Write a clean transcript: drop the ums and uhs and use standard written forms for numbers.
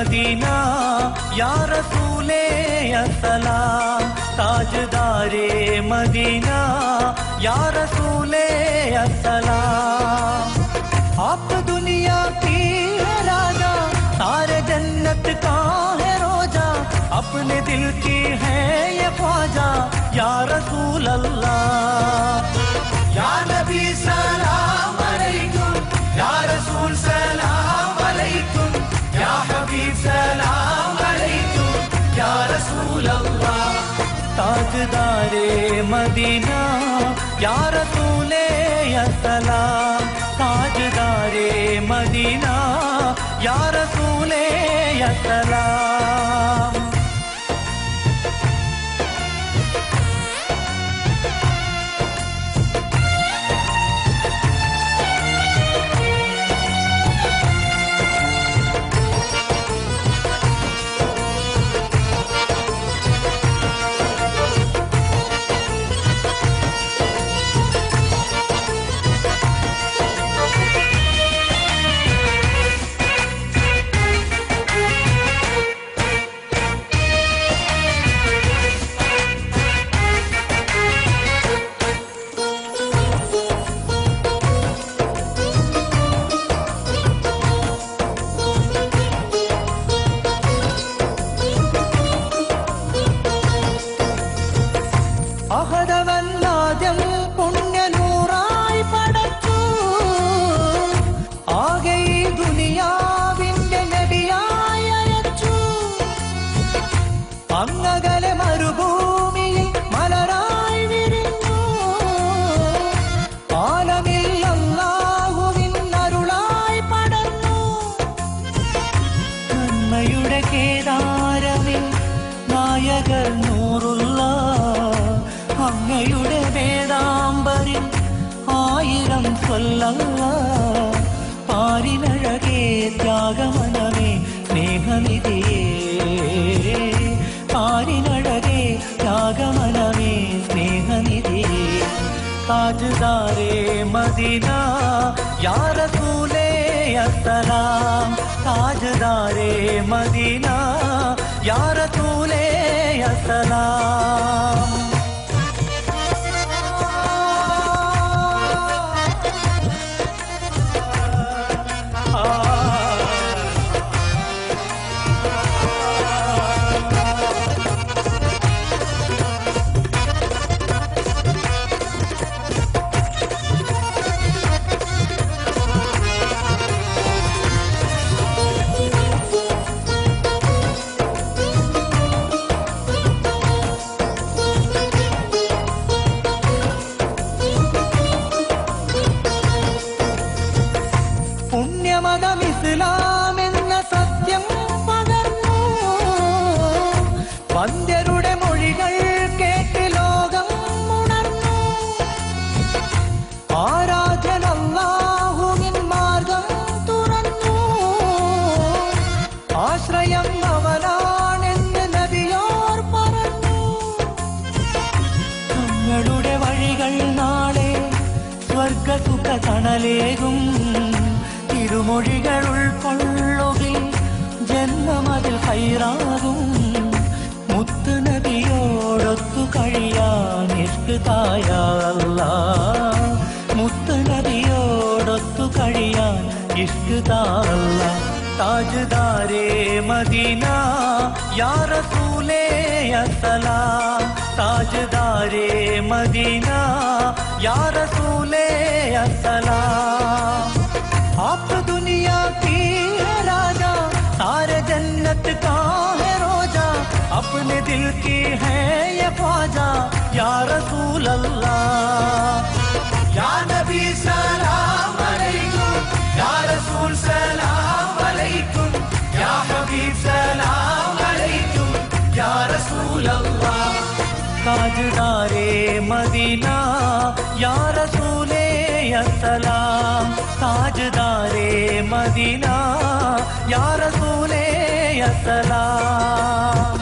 Medina या रसूले अस्सलाम, ताजदारे Medina या रसूले अस्सलाम। आप दुनिया की है राजा, सारे जन्नत का है रोजा, अपने दिल की है ये ख्वाजा या रसूल अल्लाह। या नबी सलाम अलैकुम, या रसूल सलाम अलैकुम, या हबीब सलाम अलैकुम, या रसूल अल्लाह। ताजदारे मदीना या रसूले अस्सलाम, ताजदारे मदीना या रसूले अस्सलाम। അഹദവന്നാദ്യം പുണ്യനൂറായി പടച്ചു, ആകെ ഈ ദുനിയാവിന്റെ നബിയായി അയച്ചു. അങ്ങകലെ മരുഭൂമിയിൽ മലരായി വിരിഞ്ഞു, ആലമിൽ അല്ലാഹുവിൻ അരുളായി പടർന്നു. നന്മയുടെ കേദാരമിൽ നായകർ നൂറുള്ള, അങ്ങയുടെ വേദാംബരിൽ ആയിരം സ്വല്ലല്ലാഹ്. പാരിനഴകേ ത്യാഗമനമേ സ്നേഹനിധിയേ, പാരിനഴകേ ത്യാഗമനമേ സ്നേഹനിധിയേ. താജ്ദാരെ മദീന യാ റസൂലേ अस्सलाम, ताजदारे मदीना या रसूले अस्सलाम। പുണ്യമതം ഇസ്ലാം എന്ന സത്യം പകർന്നു, വന്ദ്യരുടെ മൊഴികൾ കേട്ട് ലോകം ഉണർന്നു. ആരാധ്യൻ അല്ലാഹുവിൻ മാർഗം തുറന്നു, ആശ്രയം അവനാണെന്ന് നബിയോർ പറഞ്ഞു. തങ്ങളുടെ വഴികൾ നാളെ സ്വർഗസുഖ തണലേകും, തിരുമൊഴികൾ ഉൾക്കൊള്ളുകിൽ ജന്മമതിൽ ഹൈറാകും. മുത്ത് നബിയോടൊത്തു കഴിയാൻ ഇഷ്ക് തായ അല്ലാഹ്, മുത്ത് നബിയോടൊത്തു കഴിയാൻ ഇഷ്ക് താ അല്ലാഹ്. താജ്ദാരെ മദീന യാ റസൂലേ अस्सलाम, ताजदारे मदीना या रसूले अस्सलाम। आप दुनिया की है राजा, सारे जन्नत का है रोजा, अपने दिल की है ये ख्वाजा या रसूल अल्लाह। या नबी सलाम अलैकुम, या रसूल सलाम अलैकुम, या हबीब सलाम अलैकुम, या रसूल अल्लाह। ताजदारे मदीना या रसूले अस्सलाम, ताजदारे मदीना या रसूले अस्सलाम।